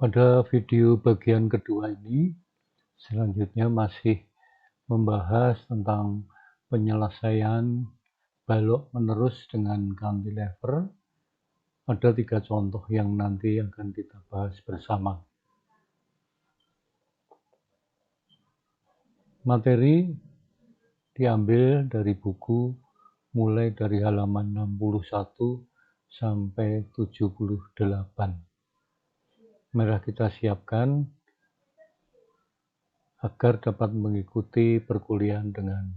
Pada video bagian kedua ini, selanjutnya masih membahas tentang penyelesaian balok menerus dengan cantilever. Ada 3 contoh yang nanti akan kita bahas bersama. Materi diambil dari buku mulai dari halaman 61 sampai 78. Mari kita siapkan agar dapat mengikuti perkuliahan dengan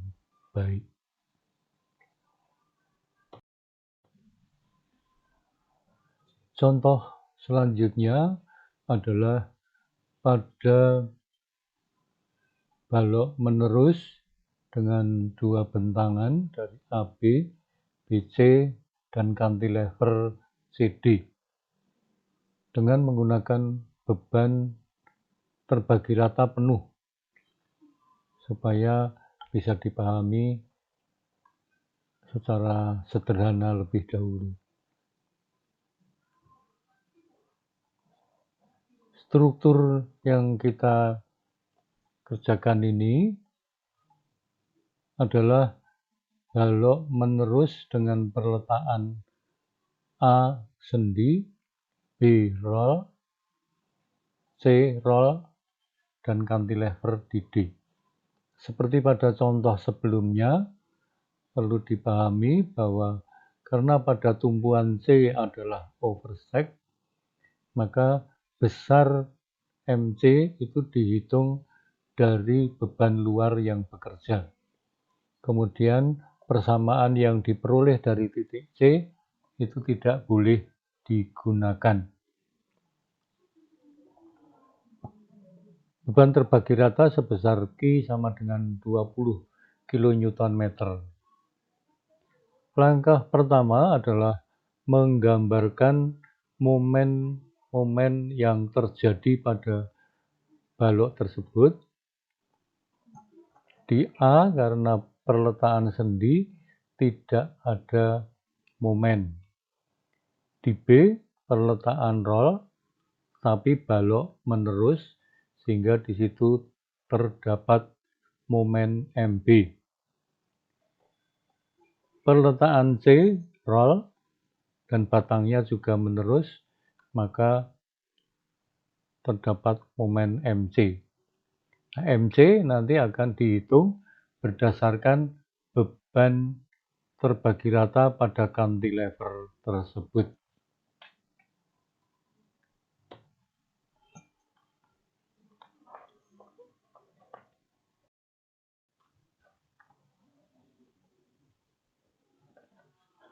baik. Contoh selanjutnya adalah pada balok menerus dengan 2 bentangan dari AB, BC, dan cantilever CD dengan menggunakan beban terbagi rata penuh supaya bisa dipahami secara sederhana lebih dahulu. Struktur yang kita kerjakan ini adalah balok menerus dengan perletaan A sendi, B roll, C roll, dan cantilever di D. Seperti pada contoh sebelumnya, perlu dipahami bahwa karena pada tumpuan C adalah overstack, maka besar MC itu dihitung dari beban luar yang bekerja. Kemudian persamaan yang diperoleh dari titik C itu tidak boleh digunakan. Beban terbagi rata sebesar Q sama dengan 20 kN. Langkah pertama adalah menggambarkan momen yang terjadi pada balok tersebut. Di A karena perletaan sendi tidak ada momen. Di B perletaan roll tapi balok menerus sehingga di situ terdapat momen MB. Perletaan C roll dan batangnya juga menerus, maka terdapat momen MC. Nah, MC nanti akan dihitung berdasarkan beban terbagi rata pada cantilever tersebut.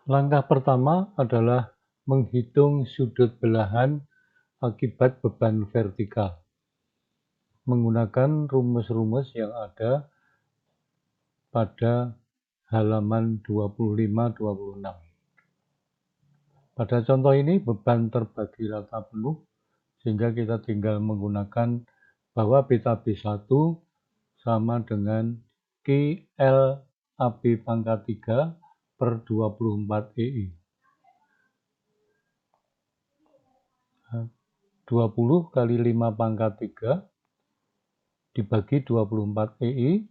Langkah pertama adalah menghitung sudut belahan akibat beban vertikal menggunakan rumus-rumus yang ada pada halaman 25-26. Pada contoh ini beban terbagi rata penuh sehingga kita tinggal menggunakan bahwa beta B1 sama dengan KL AB pangkat 3 per 24 EI. 20 kali 5 pangkat 3 dibagi 24 EI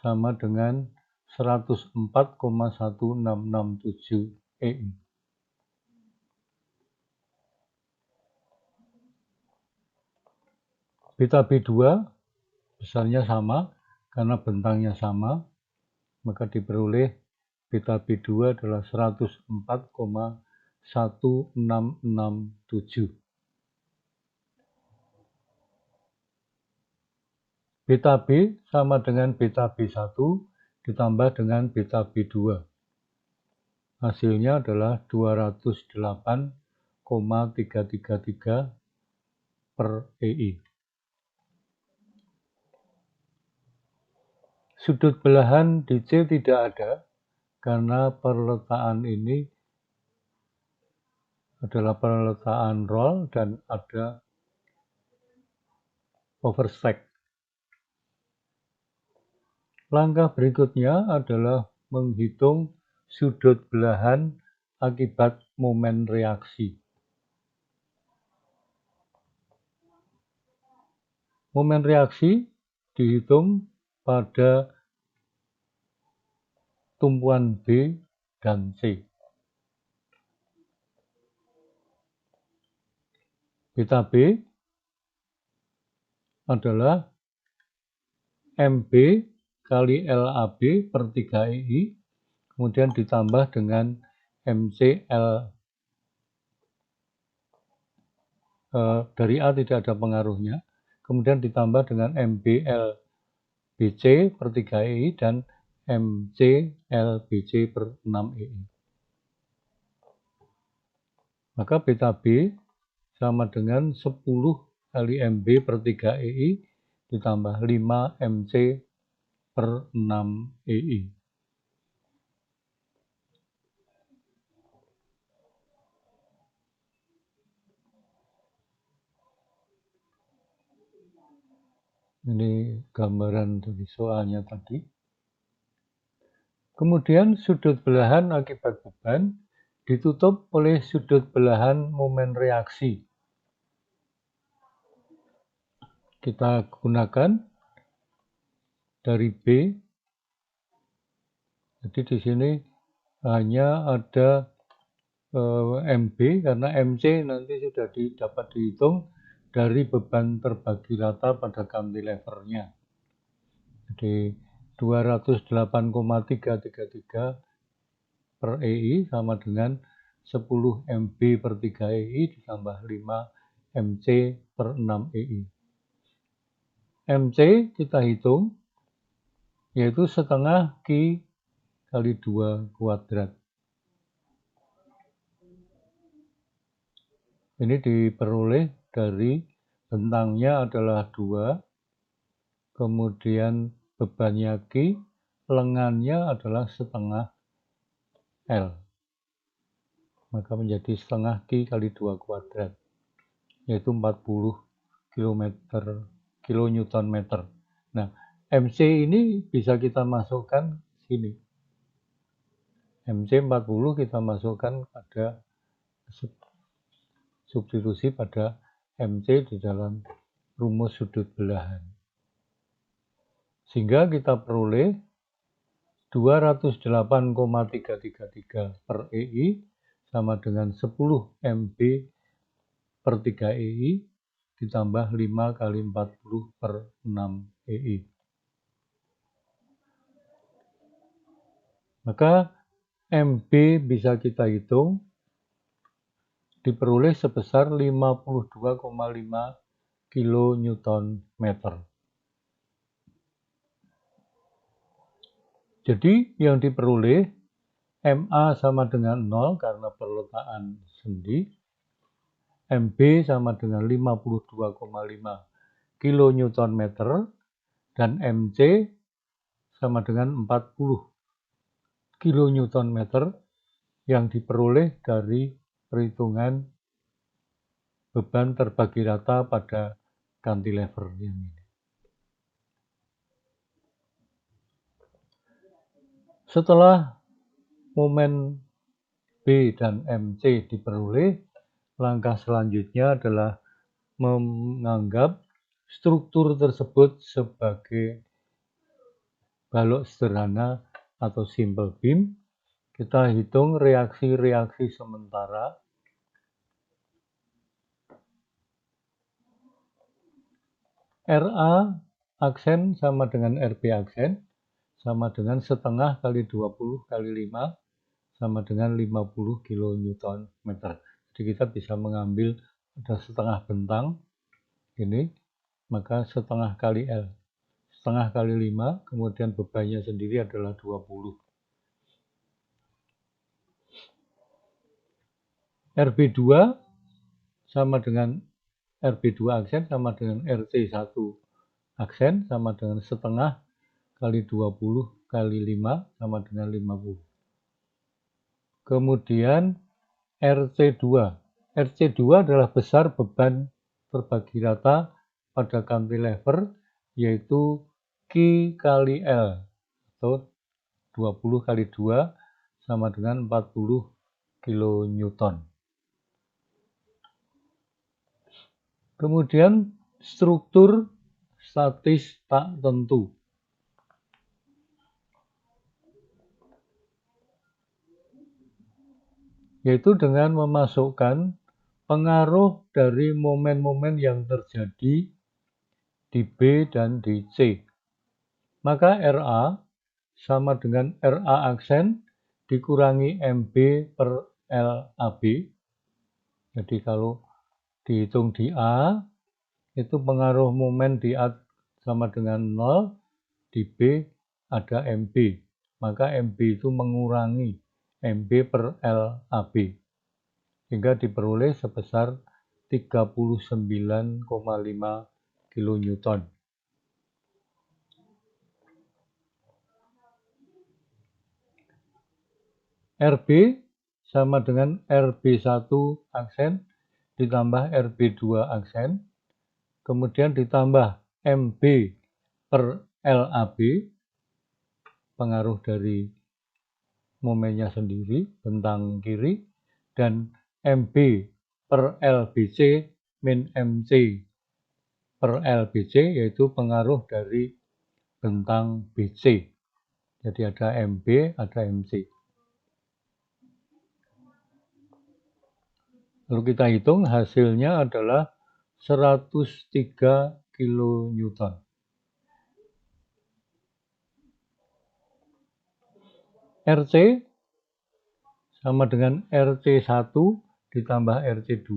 sama dengan 104,1667 EI. Beta B2 besarnya sama karena bentangnya sama, maka diperoleh beta B2 adalah 104,1667. Beta B sama dengan beta B1 ditambah dengan beta B2. Hasilnya adalah 208,333 per EI. Sudut belahan di C tidak ada karena perletaan ini adalah perletaan roll dan ada overstack. Langkah berikutnya adalah menghitung sudut belahan akibat momen reaksi. Momen reaksi dihitung pada tumpuan B dan C. Beta B adalah MB kali LAB per 3EI, kemudian ditambah dengan MCL. Dari A tidak ada pengaruhnya, kemudian ditambah dengan MBL BC per 3EI dan MCL BC per 6EI. Maka beta B sama dengan 10 kali MB per 3EI ditambah 5 MC per 6EI. Ini gambaran dari soalnya tadi. Kemudian sudut belahan akibat beban ditutup oleh sudut belahan momen reaksi. Kita gunakan dari B. Jadi di sini hanya ada MB karena MC nanti sudah dapat dihitung dari beban terbagi rata pada cantilevernya. Jadi 208,333 per EI sama dengan 10 MB per 3 EI ditambah 5 MC per 6 EI. MC kita hitung yaitu setengah Q kali 2 kuadrat. Ini diperoleh dari bentangnya adalah 2, kemudian bebannya Q, lengannya adalah setengah L. Maka menjadi setengah Q kali 2 kuadrat, yaitu 40 kilonewton meter. Nah, MC ini bisa kita masukkan sini. MC 40 kita masukkan pada substitusi pada MC di dalam rumus sudut belahan. Sehingga kita peroleh 208,333 per EI sama dengan 10 MB per 3 EI ditambah 5 kali 40 per 6 EI. Maka MB bisa kita hitung diperoleh sebesar 52,5 kilonewton meter. Jadi yang diperoleh MA sama dengan 0 karena perletaan sendi, MB sama dengan 52,5 kilonewton meter, dan MC sama dengan 40 kilonewton meter yang diperoleh dari perhitungan beban terbagi rata pada cantilever ini. Setelah momen B dan MC diperoleh, langkah selanjutnya adalah menganggap struktur tersebut sebagai balok sederhana atau simple beam. Kita hitung reaksi-reaksi sementara. RA aksen sama dengan RB aksen sama dengan setengah kali 20 kali 5 sama dengan 50 kilonewton meter. Jadi kita bisa mengambil ada setengah bentang ini, maka setengah kali L. Setengah kali 5, kemudian bebannya sendiri adalah 20. RB2 sama dengan RB2 aksen sama dengan RC1 aksen sama dengan setengah kali 20 kali 5 sama dengan 50. Kemudian RC2. RC2 adalah besar beban terbagi rata pada cantilever, yaitu Q kali L atau 20 kali 2 sama dengan 40 kilonewton. Kemudian struktur statis tak tentu. Yaitu dengan memasukkan pengaruh dari momen-momen yang terjadi di B dan di C. Maka RA sama dengan RA aksen dikurangi MB per LAB. Jadi kalau dihitung di A, itu pengaruh momen di A sama dengan 0, di B ada MB. Maka MB itu mengurangi MB per LAB. Sehingga diperoleh sebesar 39,5 kN. RB sama dengan RB1 aksen ditambah RB2 aksen, kemudian ditambah MB per LAB, pengaruh dari momennya sendiri, bentang kiri, dan MB per LBC min MC per LBC, yaitu pengaruh dari bentang BC. Jadi ada MB, ada MC. Lalu kita hitung hasilnya adalah 103 kN. RC sama dengan RC1 ditambah RC2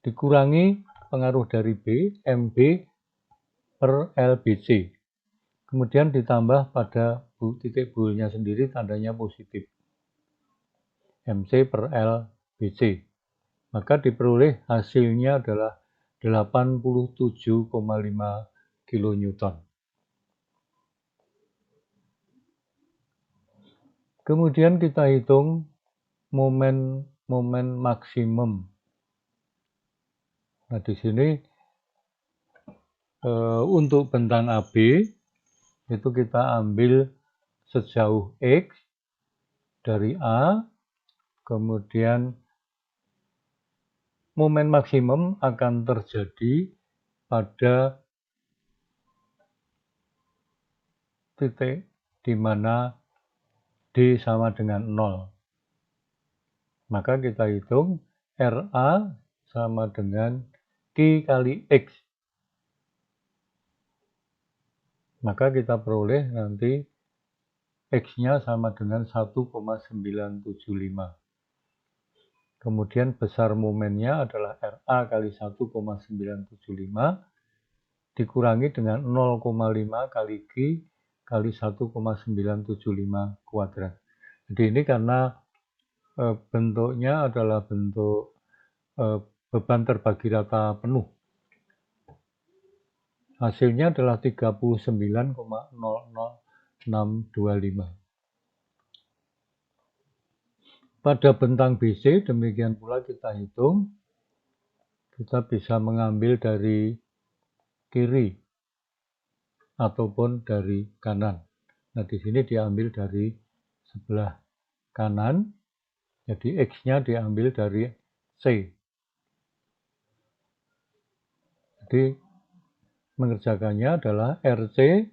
dikurangi pengaruh dari B, MB per LBC. Kemudian ditambah pada titik bullnya sendiri tandanya positif. MC per LBC. Maka diperoleh hasilnya adalah 87,5 kN. Kemudian kita hitung momen maksimum. Nah, di sini untuk bentang AB itu kita ambil sejauh X dari A, kemudian momen maksimum akan terjadi pada titik di mana D sama dengan 0. Maka kita hitung RA sama dengan Q kali X. Maka kita peroleh nanti X-nya sama dengan 1,975. Kemudian besar momennya adalah RA kali 1,975 dikurangi dengan 0,5 kali Q kali 1,975 kuadrat. Jadi ini karena bentuknya adalah bentuk beban terbagi rata penuh. Hasilnya adalah 39,00625. Pada bentang BC demikian pula kita hitung, kita bisa mengambil dari kiri ataupun dari kanan. Nah, di sini diambil dari sebelah kanan, jadi X-nya diambil dari C. Jadi mengerjakannya adalah RC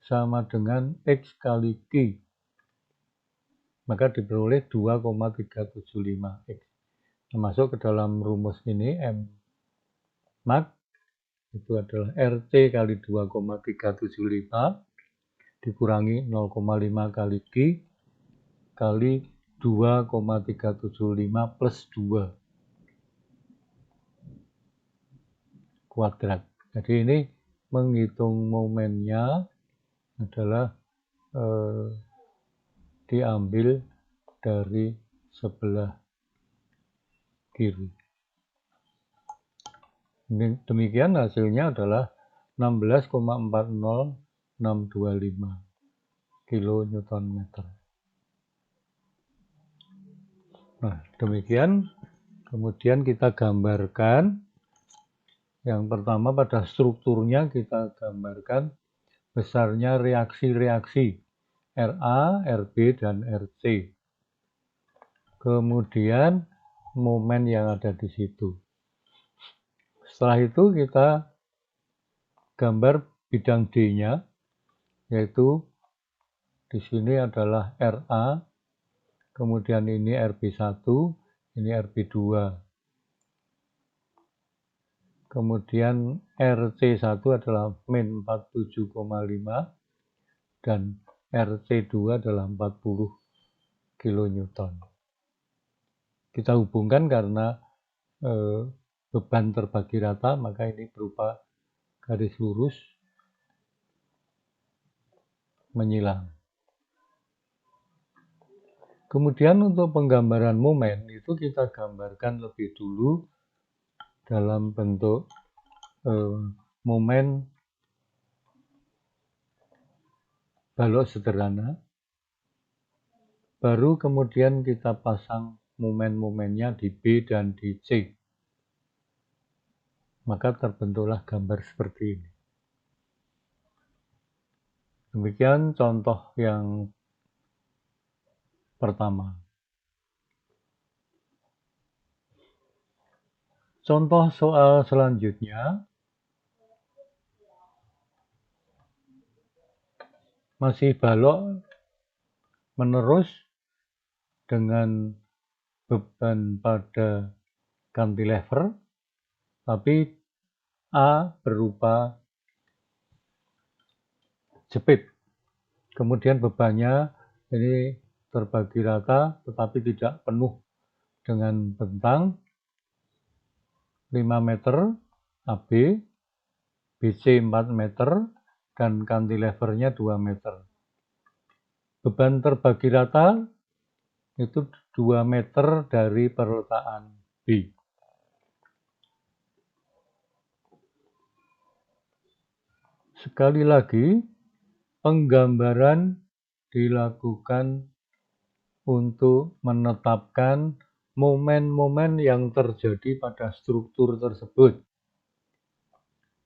sama dengan X kali Q. Maka diperoleh 2,375 X. Masuk ke dalam rumus ini, M max itu adalah RC kali 2,375 dikurangi 0,5 kali Q kali 2,375 plus 2 kuadrat. Jadi ini menghitung momennya adalah diambil dari sebelah kiri. Demikian hasilnya adalah 16,40625 kN. Nah, demikian. Kemudian kita gambarkan. Yang pertama pada strukturnya kita gambarkan besarnya reaksi-reaksi RA, RB, dan RC. Kemudian momen yang ada di situ. Setelah itu kita gambar bidang D-nya, yaitu di sini adalah RA, kemudian ini RB1, ini RB2. Kemudian RC1 adalah min 47,5 dan RC2 adalah 40 kN. Kita hubungkan karena beban terbagi rata, maka ini berupa garis lurus menyilang. Kemudian untuk penggambaran momen itu kita gambarkan lebih dulu dalam bentuk momen balok sederhana. Baru kemudian kita pasang momen-momennya di B dan di C. Maka terbentuklah gambar seperti ini. Demikian contoh yang pertama. Contoh soal selanjutnya masih balok menerus dengan beban pada cantilever, tapi A berupa jepit. Kemudian bebannya ini terbagi rata tetapi tidak penuh dengan bentang 5 meter AB, BC 4 meter, dan cantilevernya 2 meter. Beban terbagi rata itu 2 meter dari perletaan B. Sekali lagi, penggambaran dilakukan untuk menetapkan momen-momen yang terjadi pada struktur tersebut.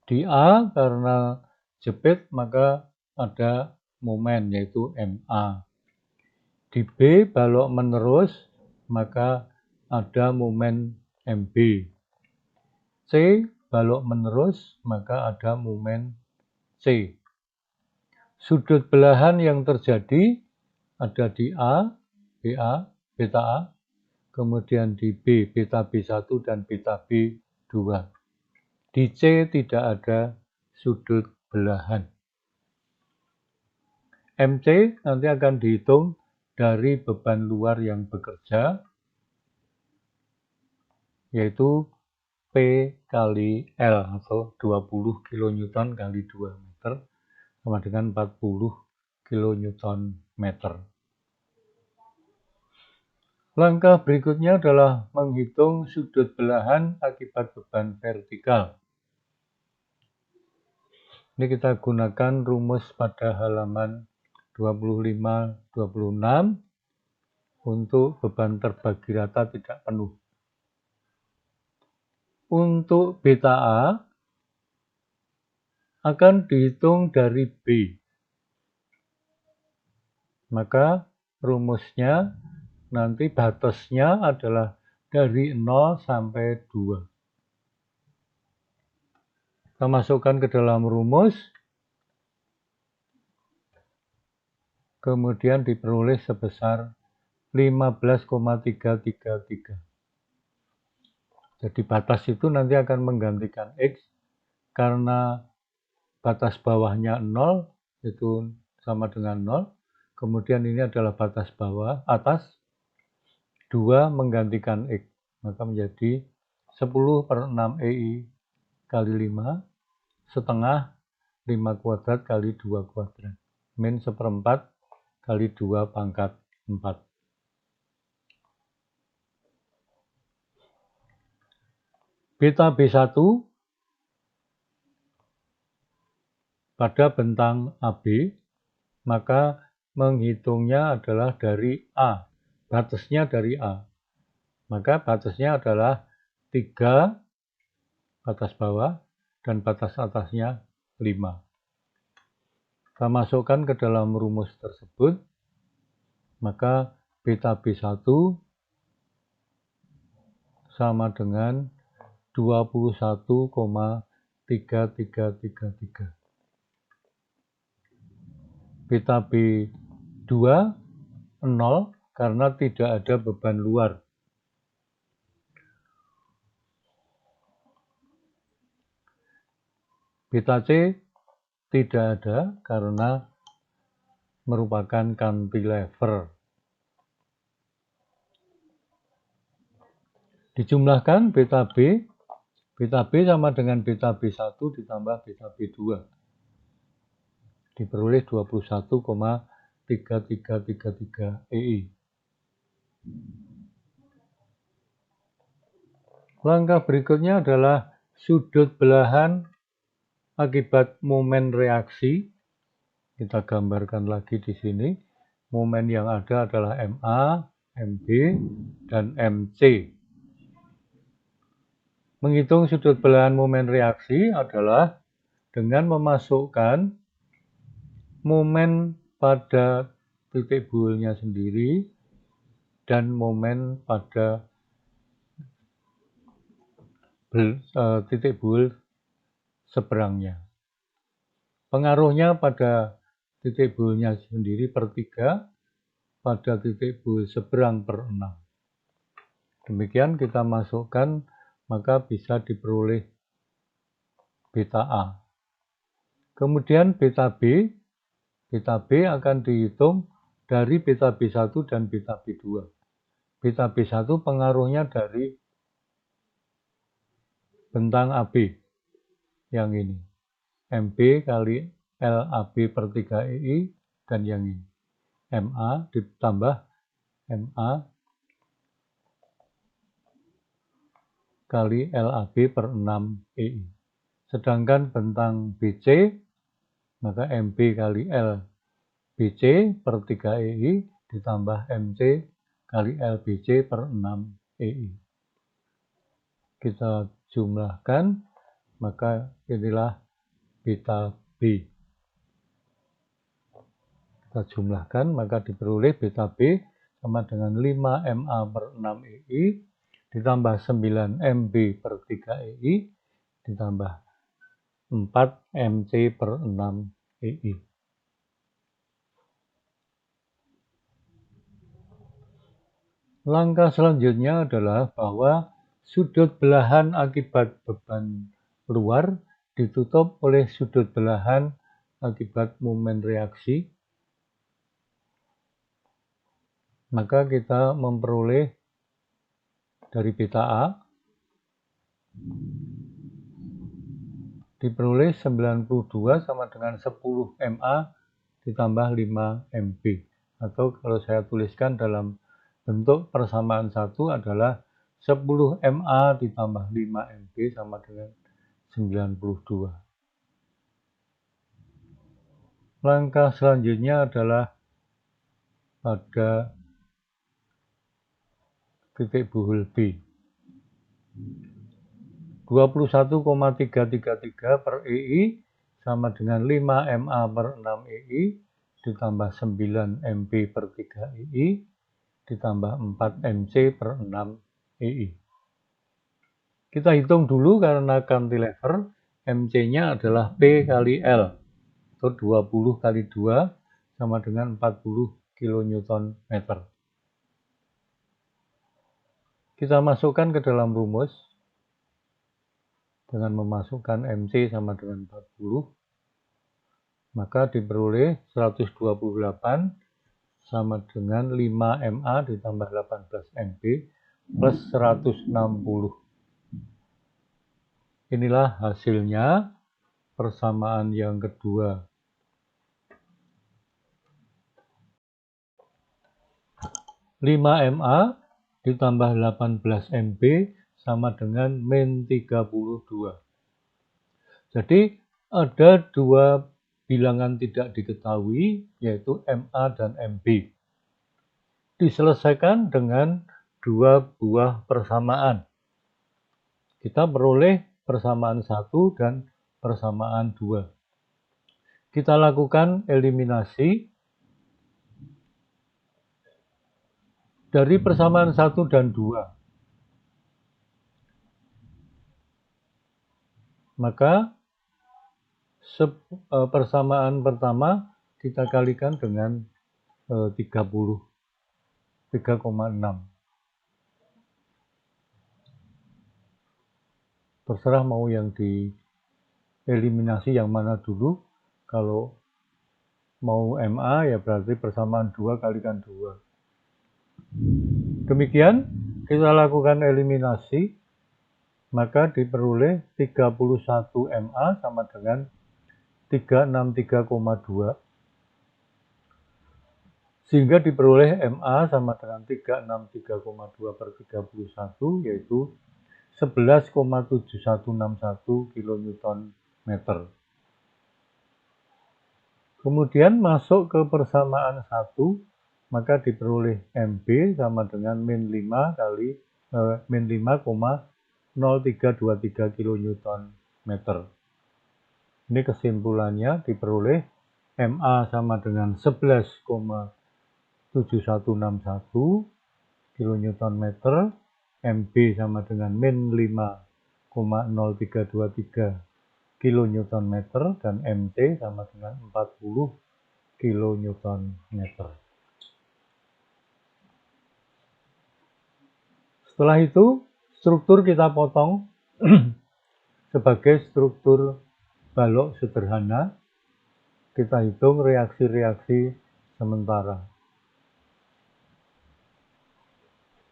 Di A karena jepit maka ada momen yaitu MA. Di B balok menerus maka ada momen MB. C balok menerus maka ada momen C. Sudut belahan yang terjadi ada di A, BA, beta A, kemudian di B, beta B1 dan beta B2. Di C tidak ada sudut belahan. MC nanti akan dihitung dari beban luar yang bekerja, yaitu P kali L atau 20 kN kali 2 meter sama dengan 40 kN. Langkah berikutnya adalah menghitung sudut belahan akibat beban vertikal. Ini kita gunakan rumus pada halaman 25-26 untuk beban terbagi rata tidak penuh. Untuk beta A akan dihitung dari B. Maka rumusnya nanti batasnya adalah dari 0 sampai 2. Kita masukkan ke dalam rumus, kemudian diperoleh sebesar 15,333. Jadi batas itu nanti akan menggantikan X, karena batas bawahnya 0, itu sama dengan 0. Kemudian ini adalah batas bawah, atas, 2 menggantikan X. Maka menjadi 10/6 EI kali 5, setengah 5 kuadrat kali 2 kuadrat. Min 1/4 kali 2 pangkat 4. Beta B1 pada bentang AB, maka menghitungnya adalah dari A. Batasnya dari A. Maka batasnya adalah 3 batas bawah dan batas atasnya 5. Kita masukkan ke dalam rumus tersebut, maka beta B1 sama dengan 21,333 3333. Beta B2 0 karena tidak ada beban luar. Beta C tidak ada karena merupakan cantilever. Dijumlahkan beta B sama dengan beta B1 ditambah beta B2. Diperoleh 21,3333 EI. Langkah berikutnya adalah sudut belahan akibat momen reaksi. Kita gambarkan lagi di sini. Momen yang ada adalah MA, MB, dan MC. Menghitung sudut belahan momen reaksi adalah dengan memasukkan momen pada titik buulnya sendiri dan momen pada titik buul seberangnya. Pengaruhnya pada titik buulnya sendiri per 3, pada titik buul seberang per 6. Demikian kita masukkan, maka bisa diperoleh beta A. Kemudian beta B akan dihitung dari beta B1 dan beta B2. Beta B1 pengaruhnya dari bentang AB yang ini. MB kali LAB per 3 EI dan yang ini. MA ditambah MA kali LAB per 6 EI. Sedangkan bentang BC, maka MB kali LBC per 3 EI ditambah MC kali LBC per 6 EI. Kita jumlahkan, maka inilah beta B. Kita jumlahkan, maka diperoleh beta B sama dengan 5 MA per 6 EI ditambah 9 MB per 3 EI ditambah 4 MC per 6 EI. Langkah selanjutnya adalah bahwa sudut belahan akibat beban luar ditutup oleh sudut belahan akibat momen reaksi. Maka kita memperoleh dari beta A diperoleh 92 sama dengan 10 MA ditambah 5 MB. Atau kalau saya tuliskan dalam bentuk persamaan 1 adalah 10 MA ditambah 5 MB sama dengan 92. Langkah selanjutnya adalah pada titik buul B. 21,333 per EI sama dengan 5 MA per 6 EI ditambah 9 MB per 3 EI ditambah 4 MC per 6 EI. Kita hitung dulu karena cantilever, MC-nya adalah P kali L atau 20 kali 2 sama dengan 40 kN. Kita masukkan ke dalam rumus dengan memasukkan MC sama dengan 40, maka diperoleh 128 sama dengan 5 MA ditambah 18 MB plus 160. Inilah hasilnya persamaan yang kedua. Lima MA ditambah 18 MB sama dengan min 32. Jadi ada dua bilangan tidak diketahui, yaitu MA dan MB. Diselesaikan dengan dua buah persamaan. Kita peroleh persamaan 1 dan persamaan 2. Kita lakukan eliminasi. Dari persamaan 1 dan 2. Maka persamaan pertama kita kalikan dengan 3,6. Terserah mau yang dieliminasi yang mana dulu. Kalau mau MA ya berarti persamaan 2 kalikan 2. Demikian kita lakukan eliminasi, maka diperoleh 31 MA sama dengan 363,2. Sehingga diperoleh MA sama dengan 363,2 per 31, yaitu 11,7161 kN meter. Kemudian masuk ke persamaan 1, maka diperoleh MB sama dengan min 5,0323 kN meter. Ini kesimpulannya diperoleh MA sama dengan 11,7161 kN meter, MB sama dengan min 5,0323 kN meter, dan MT sama dengan 40 kN meter. Setelah itu, struktur kita potong sebagai struktur balok sederhana. Kita hitung reaksi-reaksi sementara.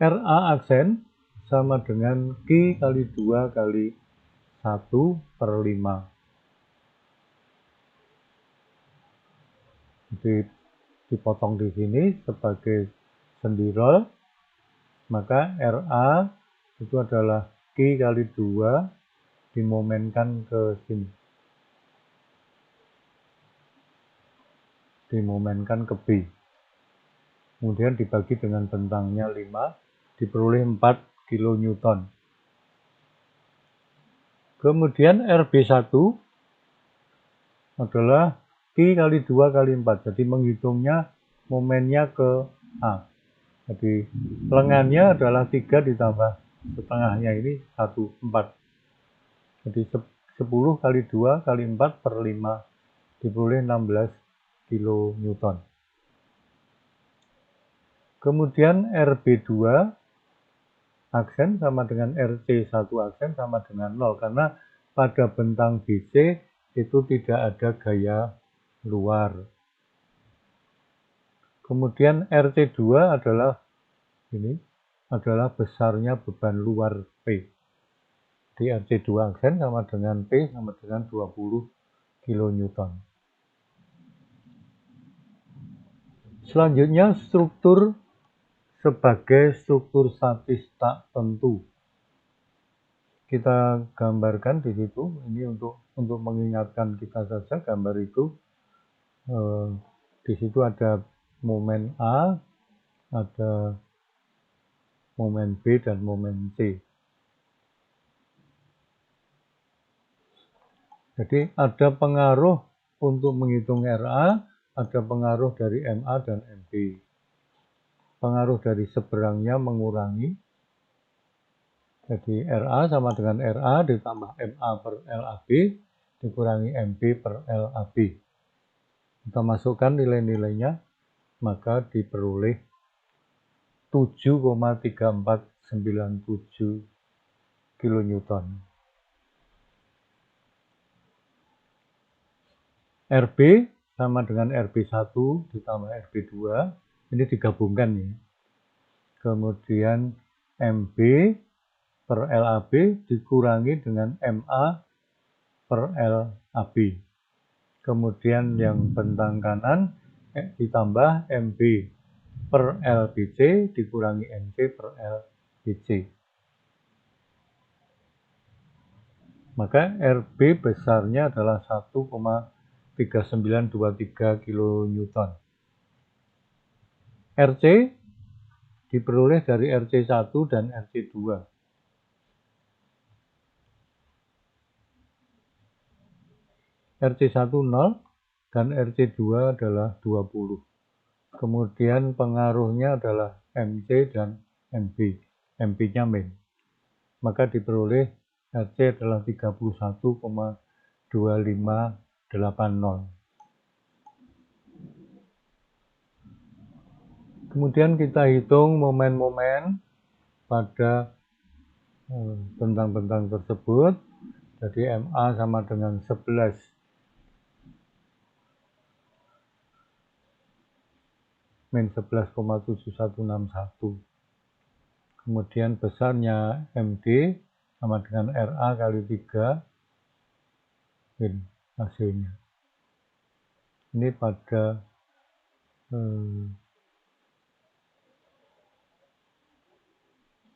RA aksen sama dengan Q kali 2 kali 1/5. Jadi dipotong di sini sebagai sendirol, maka RA itu adalah Q kali 2 dimomenkan ke sini. Dimomenkan ke B. Kemudian dibagi dengan bentangnya 5, diperoleh 4 kN. Kemudian RB1 adalah Q kali 2 kali 4. Jadi menghitungnya momennya ke A. Jadi lengannya adalah 3 ditambah setengahnya ini 1, 4. Jadi 10 kali 2 kali 4 per 5 diperoleh 16 kN. Kemudian RB2 aksen sama dengan RC1 aksen sama dengan 0, karena pada bentang BC itu tidak ada gaya luar. Kemudian RC2 adalah besarnya beban luar P. Di RC2 aksen sama dengan P sama dengan 20 kN. Selanjutnya struktur sebagai struktur statis tak tentu. Kita gambarkan di situ. Ini untuk mengingatkan kita saja gambar itu. Di situ ada momen A, ada momen B dan momen C. Jadi ada pengaruh untuk menghitung RA, ada pengaruh dari MA dan MB. Pengaruh dari seberangnya mengurangi. Jadi RA sama dengan RA ditambah MA per LAB dikurangi MB per LAB. Kita masukkan nilai-nilainya, maka diperoleh 7,3497 kN. RB sama dengan RB1 ditambah RB2, ini digabungkan ya. Kemudian MB per LAB dikurangi dengan MA per LAB. Kemudian yang bentang kanan ditambah MB per LBC dikurangi MC per LBC. Maka RB besarnya adalah 1,3923 kN. RC diperoleh dari RC1 dan RC2. RC1 0 dan RC2 adalah 20. Kemudian pengaruhnya adalah MC dan MB. MB-nya min. Maka diperoleh RC adalah 31,25 80. Kemudian kita hitung momen-momen pada bentang-bentang tersebut. Jadi MA sama dengan 11 min 11,7161. Kemudian besarnya MD sama dengan RA kali 3 min hasilnya. Ini pada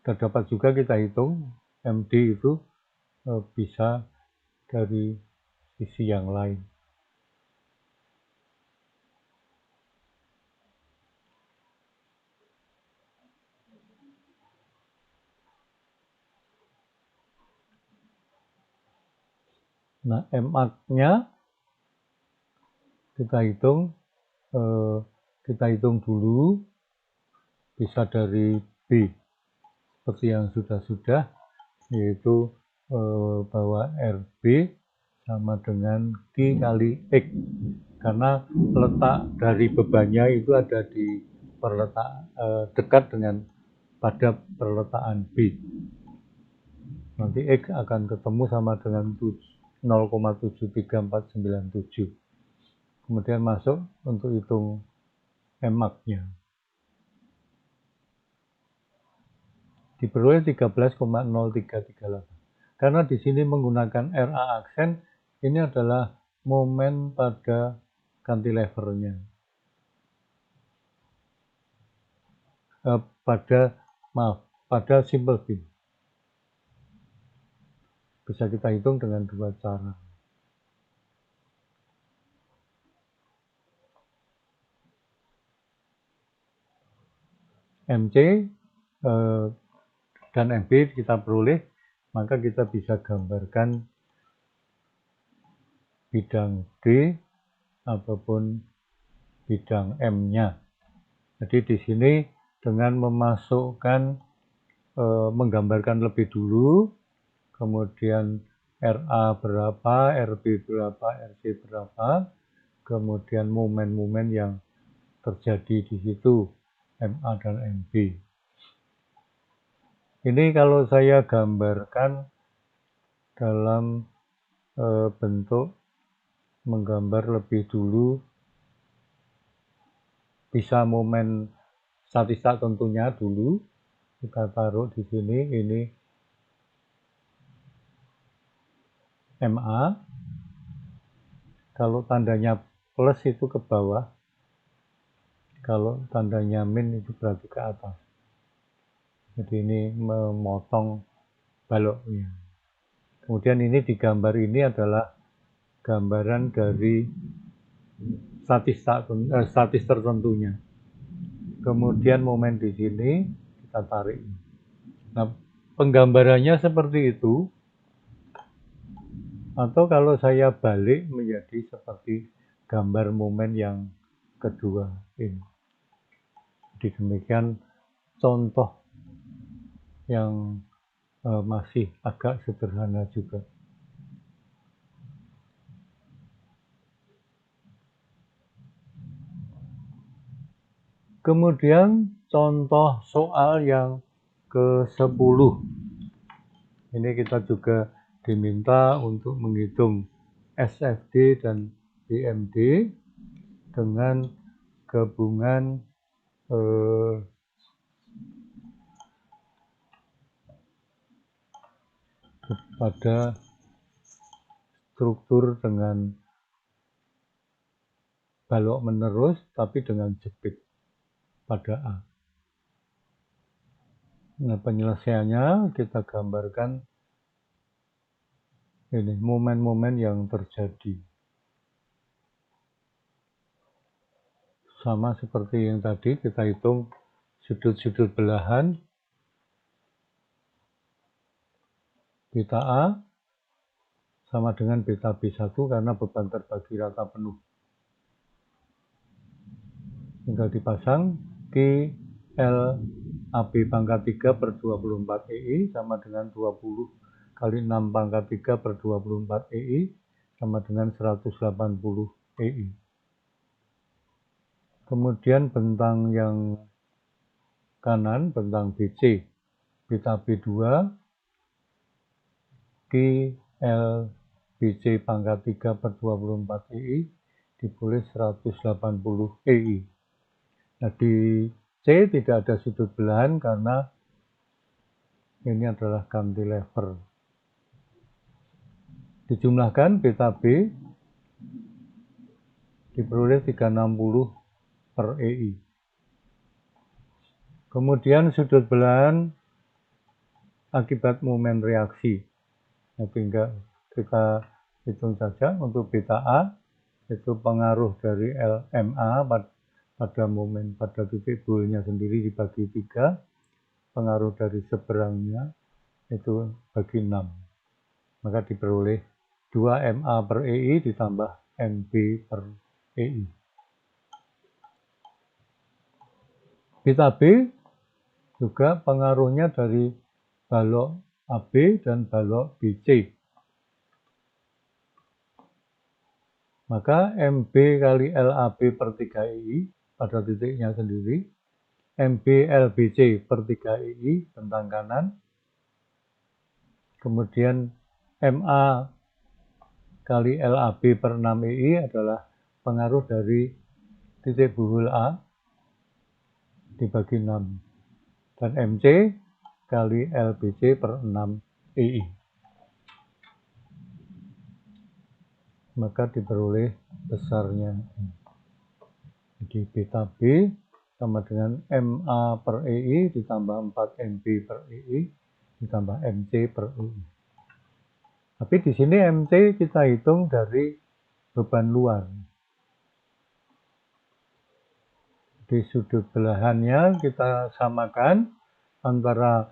terdapat juga kita hitung MD itu bisa dari sisi yang lain. Nah, MA-nya kita hitung dulu, bisa dari B seperti yang sudah-sudah, yaitu bahwa RB sama dengan Q kali X, karena letak dari bebannya itu ada di dekat dengan pada perletaan B. Nanti X akan ketemu sama dengan 0,73497. Kemudian masuk untuk hitung MAX-nya. Diperoleh 13,0338. Karena di sini menggunakan RA aksen, ini adalah momen pada cantilevernya. Pada simple beam. Bisa kita hitung dengan dua cara. MC dan MB kita peroleh, maka kita bisa gambarkan bidang D ataupun bidang M-nya. Jadi di sini dengan memasukkan menggambarkan lebih dulu, kemudian RA berapa, RB berapa, RC berapa, kemudian momen-momen yang terjadi di situ, MA dan MB. Ini kalau saya gambarkan dalam bentuk menggambar lebih dulu, bisa momen statistik tentunya dulu, kita taruh di sini, ini MA, kalau tandanya plus itu ke bawah, kalau tandanya min itu berarti ke atas. Jadi ini memotong baloknya. Kemudian ini digambar, ini adalah gambaran dari statis tertentunya. Kemudian momen di sini kita tarik. Nah, penggambarannya seperti itu. Atau kalau saya balik menjadi seperti gambar momen yang kedua ini. Jadi demikian contoh yang masih agak sederhana juga. Kemudian contoh soal yang ke-10. Ini kita juga diminta untuk menghitung SFD dan BMD dengan gabungan pada struktur dengan balok menerus tapi dengan jepit pada A. Nah, penyelesaiannya kita gambarkan ini momen-momen yang terjadi. Sama seperti yang tadi, kita hitung sudut-sudut belahan beta A sama dengan beta B1 karena beban terbagi rata penuh. Tinggal dipasang Q L AB pangkat 3 per 24 EI sama dengan 20 kali 6 pangkat 3 per 24 EI sama dengan 180 EI. Kemudian bentang yang kanan, bentang BC, beta B2, Q L BC pangkat 3 per 24 EI diboleh 180 EI. Nah, di C tidak ada sudut belahan karena ini adalah cantilever. Dijumlahkan beta B diperoleh 360 per EI. Kemudian sudut belahan akibat momen reaksi. Nah, tinggal kita hitung saja untuk beta A itu pengaruh dari LMA pada momen pada titik bullnya sendiri dibagi 3, pengaruh dari seberangnya itu bagi 6. Maka diperoleh 2 MA per EI ditambah MB per EI. Beta B juga pengaruhnya dari balok AB dan balok BC. Maka MB kali LAB per 3 EI pada titiknya sendiri, MB LBC per 3 EI bentang kanan, kemudian MA kali LAB per 6 EI adalah pengaruh dari titik buhul A dibagi 6, dan MC kali LBC per 6 EI. Maka diperoleh besarnya. Jadi beta B sama dengan MA per EI ditambah 4 MB per EI ditambah MC per EI. Tapi di sini MC kita hitung dari beban luar. Di sudut belahannya kita samakan antara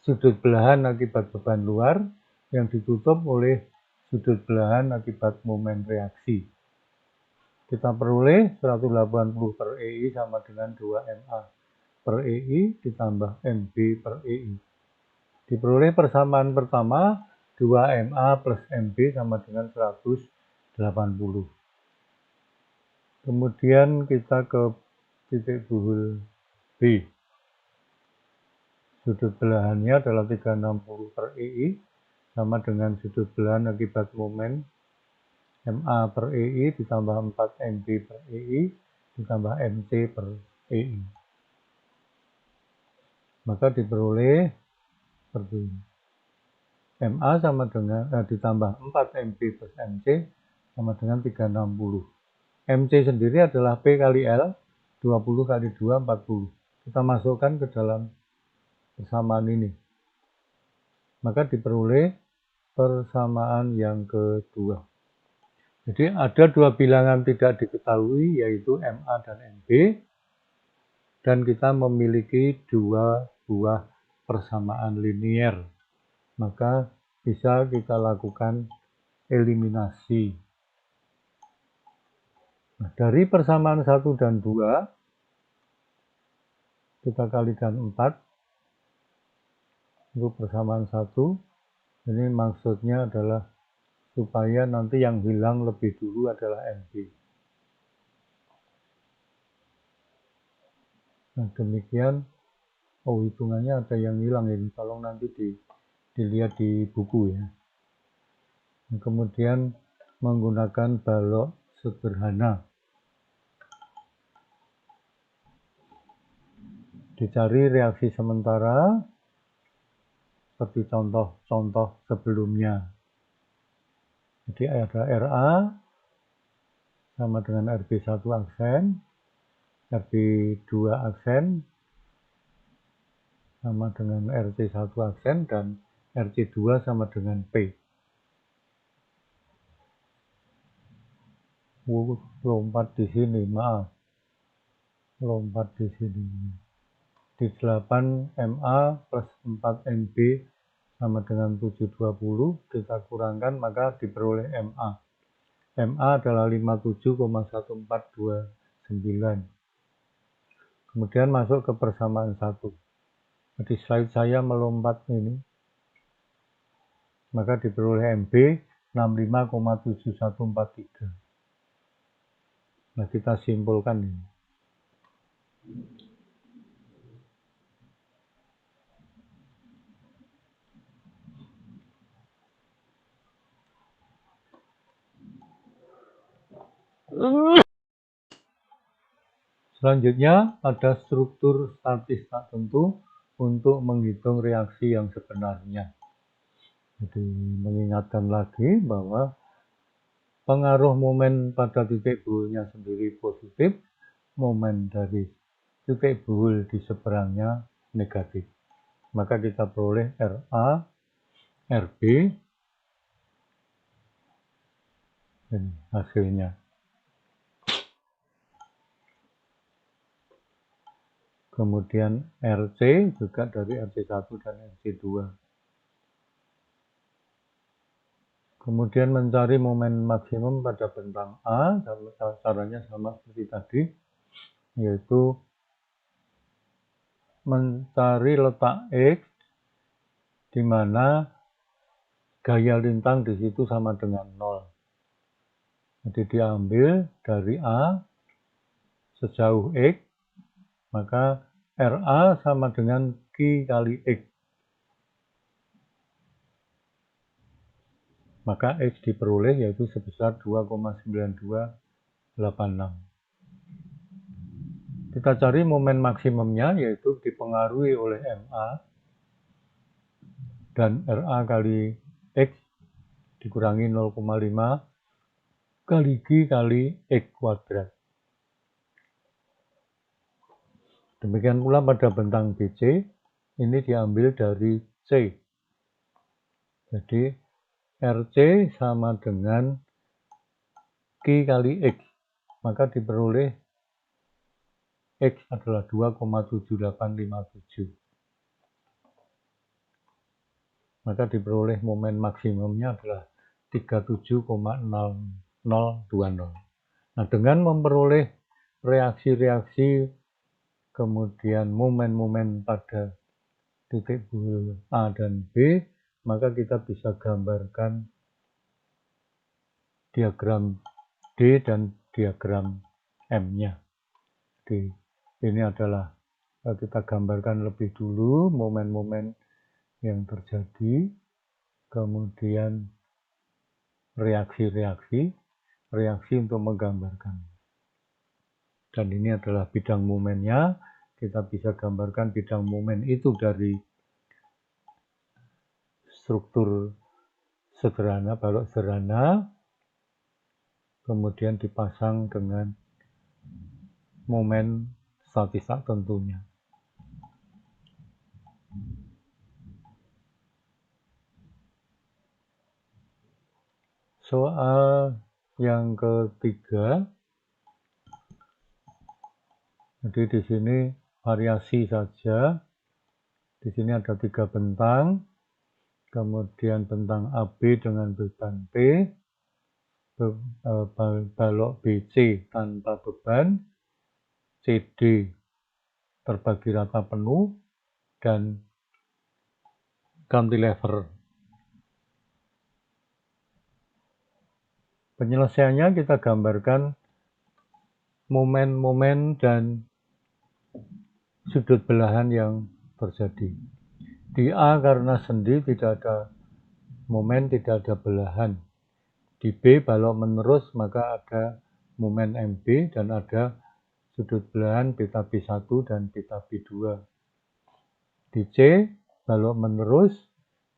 sudut belahan akibat beban luar yang ditutup oleh sudut belahan akibat momen reaksi. Kita peroleh 180 per EI sama dengan 2 MA per EI ditambah MB per EI. Diperoleh persamaan pertama 2 MA plus MB sama dengan 180. Kemudian kita ke titik buhul B. Sudut belahannya adalah 360 per EI sama dengan sudut belahan akibat momen MA per EI ditambah 4 MB per EI ditambah MC per EI. Maka diperoleh seperti ini. MA sama dengan ditambah 4 MB plus MC sama dengan 360. MC sendiri adalah P kali L, 20 kali 2, 40. Kita masukkan ke dalam persamaan ini. Maka diperoleh persamaan yang kedua. Jadi ada dua bilangan tidak diketahui yaitu MA dan MB. Dan kita memiliki dua buah persamaan linier. Maka bisa kita lakukan eliminasi. Nah, dari persamaan 1 dan 2, kita kalikan 4. Untuk persamaan 1, ini maksudnya adalah supaya nanti yang hilang lebih dulu adalah MB. Nah, demikian. Oh, hitungannya ada yang hilang ini. Tolong nanti dilihat di buku ya. Nah, kemudian menggunakan balok sederhana. Dicari reaksi sementara seperti contoh-contoh sebelumnya. Jadi ada RA sama dengan RB1 aksen, RB2 aksen sama dengan RC1 aksen, dan RC2 sama dengan P. Lompat di sini, maaf. Lompat di sini. Di 8 MA plus 4 MB sama dengan 720, kita kurangkan maka diperoleh MA. MA adalah 57,1429. Kemudian masuk ke persamaan 1. Di slide saya melompat ini. Maka diperoleh MB 65,7143. Nah, kita simpulkan ini. Selanjutnya, ada struktur statis tak tentu untuk menghitung reaksi yang sebenarnya. Jadi, mengingatkan lagi bahwa pengaruh momen pada titik buhulnya sendiri positif, momen dari titik buhul di seberangnya negatif. Maka kita peroleh RA, RB, ini hasilnya. Kemudian RC juga dari RC1 dan RC2. Kemudian mencari momen maksimum pada bentang A, caranya sama seperti tadi, yaitu mencari letak X di mana gaya lintang di situ sama dengan 0. Jadi diambil dari A sejauh X, maka RA sama dengan Q kali X. Maka X diperoleh yaitu sebesar 2,9286. Kita cari momen maksimumnya yaitu dipengaruhi oleh MA dan RA kali X dikurangi 0,5 kali Q kali X kuadrat. Demikian pula pada bentang BC, ini diambil dari C. Jadi RC sama dengan Q kali X, maka diperoleh X adalah 2,7857. Maka diperoleh momen maksimumnya adalah 37,0020. Nah, dengan memperoleh reaksi-reaksi kemudian momen-momen pada titik buhul A dan B, maka kita bisa gambarkan diagram D dan diagram M-nya. Jadi ini adalah kita gambarkan lebih dulu momen-momen yang terjadi, kemudian reaksi untuk menggambarkan. Dan ini adalah bidang momennya, kita bisa gambarkan bidang momen itu dari struktur sederhana, balok sederhana, kemudian dipasang dengan momen statis tak tentunya. Soal yang ketiga, jadi di sini variasi saja. Di sini ada 3 bentang, kemudian bentang AB dengan beban P, balok BC tanpa beban, CD terbagi rata penuh, dan cantilever. Penyelesaiannya kita gambarkan momen-momen dan sudut belahan yang terjadi. Di A karena sendi tidak ada momen, tidak ada belahan. Di B balok menerus maka ada momen MB dan ada sudut belahan beta B1 dan beta B2. Di C balok menerus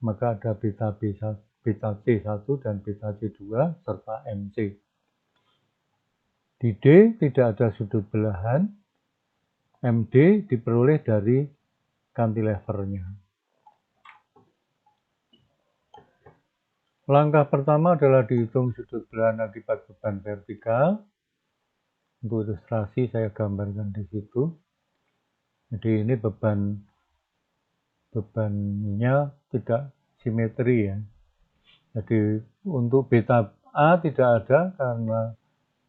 maka ada beta B1, beta C1 dan beta C2 serta MC. Di D tidak ada sudut belahan, MD diperoleh dari cantilevernya. Langkah pertama adalah dihitung sudut belahan akibat beban vertikal. Untuk ilustrasi saya gambarkan di situ. Jadi ini bebannya tidak simetri ya. Jadi untuk beta A tidak ada karena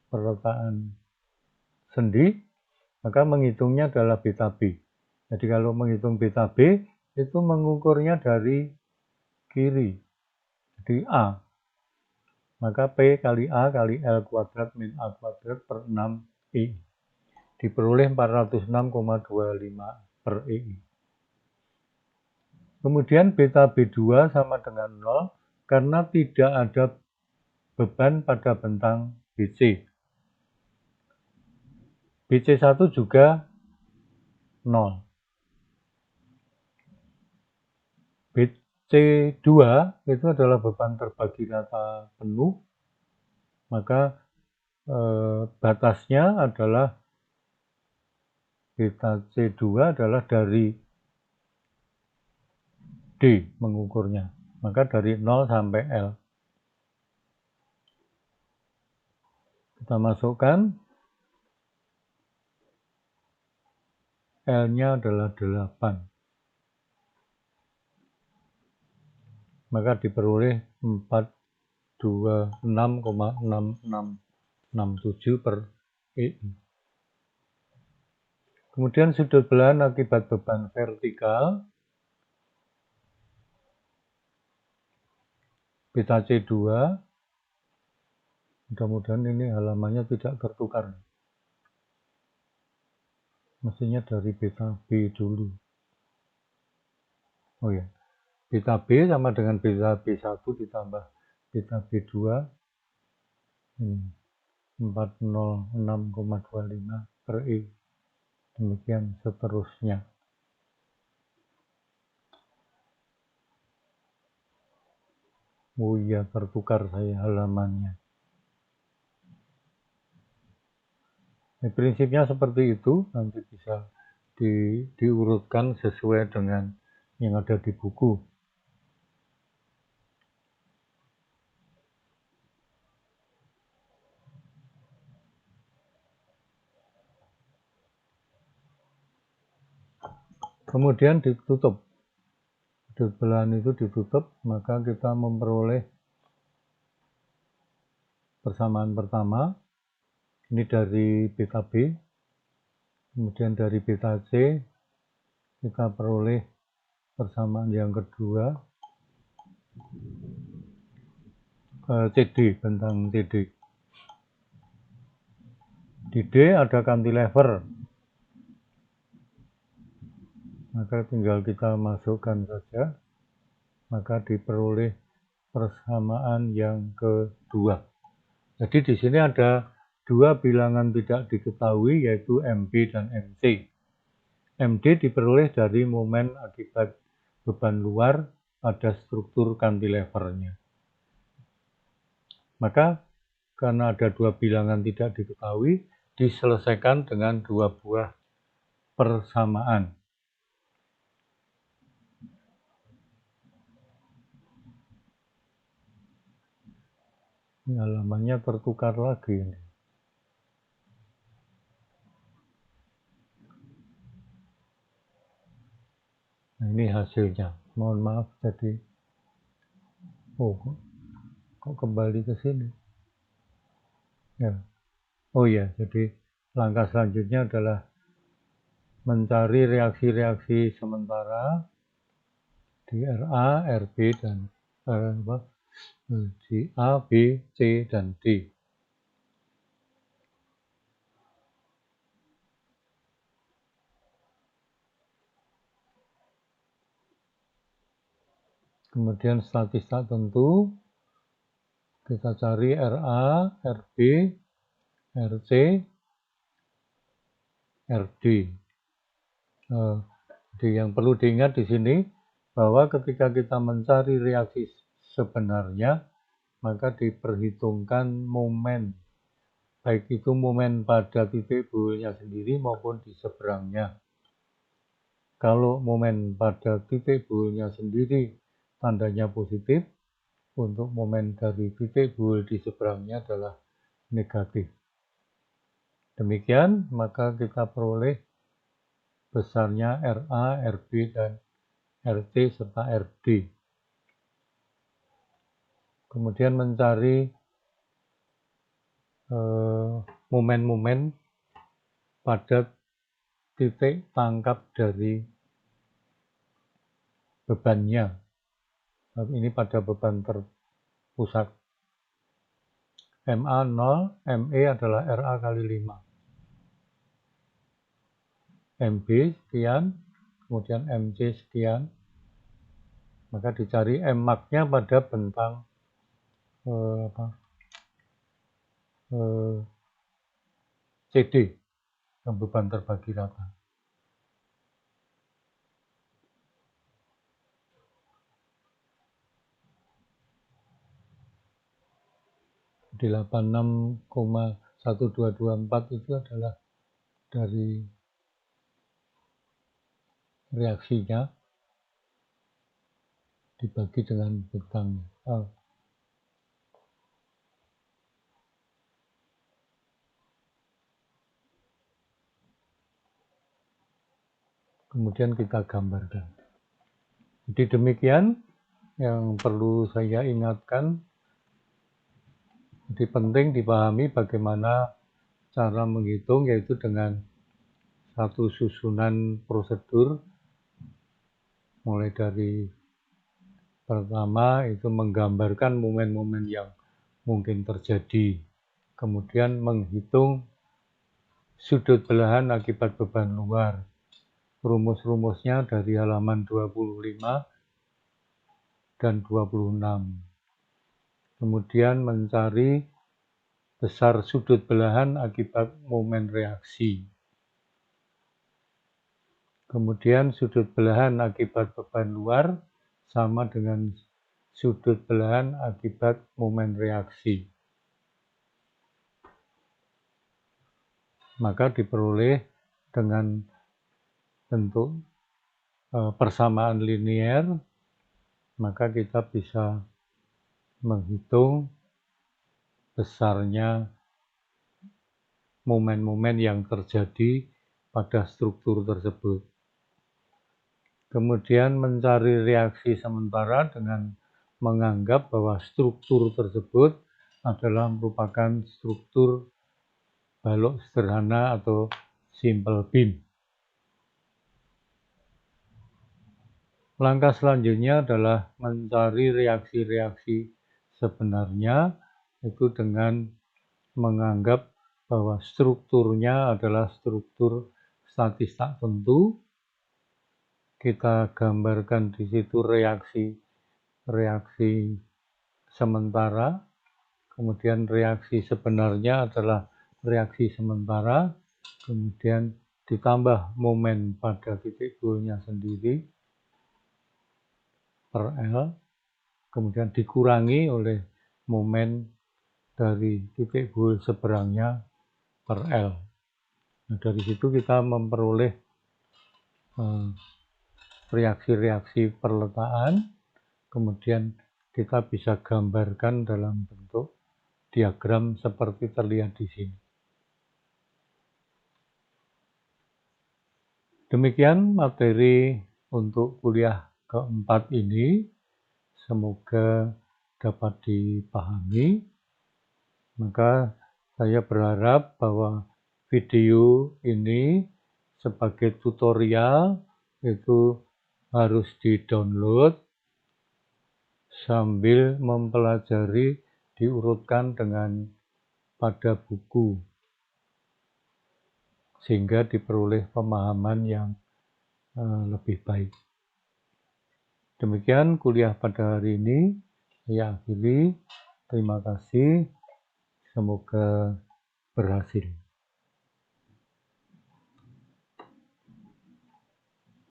perletaan sendi, maka menghitungnya adalah beta B. Jadi kalau menghitung beta B itu mengukurnya dari kiri, jadi A. Maka P kali A kali L kuadrat min A kuadrat per 6I. Diperoleh 406,25 per EI. Kemudian beta B2 sama dengan 0 karena tidak ada beban pada bentang BC. BC1 juga 0. BC2 itu adalah beban terbagi rata penuh, maka batasnya adalah beta C2 adalah dari D mengukurnya, maka dari 0 sampai L. Kita masukkan, L-nya adalah 8. Maka diperoleh 426,6667 per EI. Kemudian sudut belahan akibat beban vertikal beta C2, mudah-mudahan ini halamannya tidak tertukar. Mestinya dari beta B dulu. Oh ya. Beta B sama dengan beta B1 ditambah beta B2 406,25 per E. Demikian seterusnya. Oh iya, tertukar saya halamannya. Nah, prinsipnya seperti itu, nanti bisa diurutkan sesuai dengan yang ada di buku. Kemudian ditutup. Sudut belahan itu ditutup, maka kita memperoleh persamaan pertama. Ini dari beta B. Kemudian dari beta C, kita peroleh persamaan yang kedua. CD, bentang CD. Di D ada cantilever. Maka tinggal kita masukkan saja, maka diperoleh persamaan yang kedua. Jadi di sini ada dua bilangan tidak diketahui, yaitu MB dan MC. MD diperoleh dari momen akibat beban luar pada struktur cantilevernya. Maka karena ada dua bilangan tidak diketahui, diselesaikan dengan dua buah persamaan. Ini halamannya tertukar lagi. Nah, ini hasilnya. Mohon maaf jadi, kok kembali ke sini. Ya. Oh ya, jadi langkah selanjutnya adalah mencari reaksi-reaksi sementara di RA, RB dan di A, B, C dan D. Kemudian statistik tentu, kita cari RA, RB, RC, RD. Jadi yang perlu diingat di sini bahwa ketika kita mencari reaksi sebenarnya, maka diperhitungkan momen, baik itu momen pada titik buulnya sendiri maupun di seberangnya. Kalau momen pada titik buulnya sendiri tandanya positif, untuk momen dari titik buul di seberangnya adalah negatif. Demikian, maka kita peroleh besarnya RA, RB, dan RT serta RD. Kemudian mencari momen-momen pada titik tangkap dari bebannya. Ini pada beban terpusat. MA 0, ME adalah RA kali 5. MB sekian, kemudian MC sekian. Maka dicari Mmax-nya pada bentang CD yang beban terbagi rata. Di 86,1224 itu adalah dari reaksinya dibagi dengan bentang L. Kemudian kita gambarkan. Jadi demikian yang perlu saya ingatkan. Jadi penting dipahami bagaimana cara menghitung, yaitu dengan satu susunan prosedur, mulai dari pertama itu menggambarkan momen-momen yang mungkin terjadi, kemudian menghitung sudut belahan akibat beban luar. Rumus-rumusnya dari halaman 25 dan 26. Kemudian mencari besar sudut belahan akibat momen reaksi. Kemudian sudut belahan akibat beban luar sama dengan sudut belahan akibat momen reaksi. Maka diperoleh dengan bentuk persamaan linier, maka kita bisa menghitung besarnya momen-momen yang terjadi pada struktur tersebut. Kemudian mencari reaksi sementara dengan menganggap bahwa struktur tersebut adalah merupakan struktur balok sederhana atau simple beam. Langkah selanjutnya adalah mencari reaksi-reaksi sebenarnya, itu dengan menganggap bahwa strukturnya adalah struktur statis tak tentu. Kita gambarkan di situ reaksi sementara, kemudian reaksi sebenarnya adalah reaksi sementara, kemudian ditambah momen pada titik goalnya sendiri per L, kemudian dikurangi oleh momen dari titik goal seberangnya per L. Nah, dari situ kita memperoleh reaksi-reaksi perletaan, kemudian kita bisa gambarkan dalam bentuk diagram seperti terlihat di sini. Demikian materi untuk kuliah keempat ini, semoga dapat dipahami. Maka saya berharap bahwa video ini sebagai tutorial itu harus di-download sambil mempelajari, diurutkan dengan pada buku, sehingga diperoleh pemahaman yang lebih baik. Demikian kuliah pada hari ini saya akhiri. Terima kasih, semoga berhasil.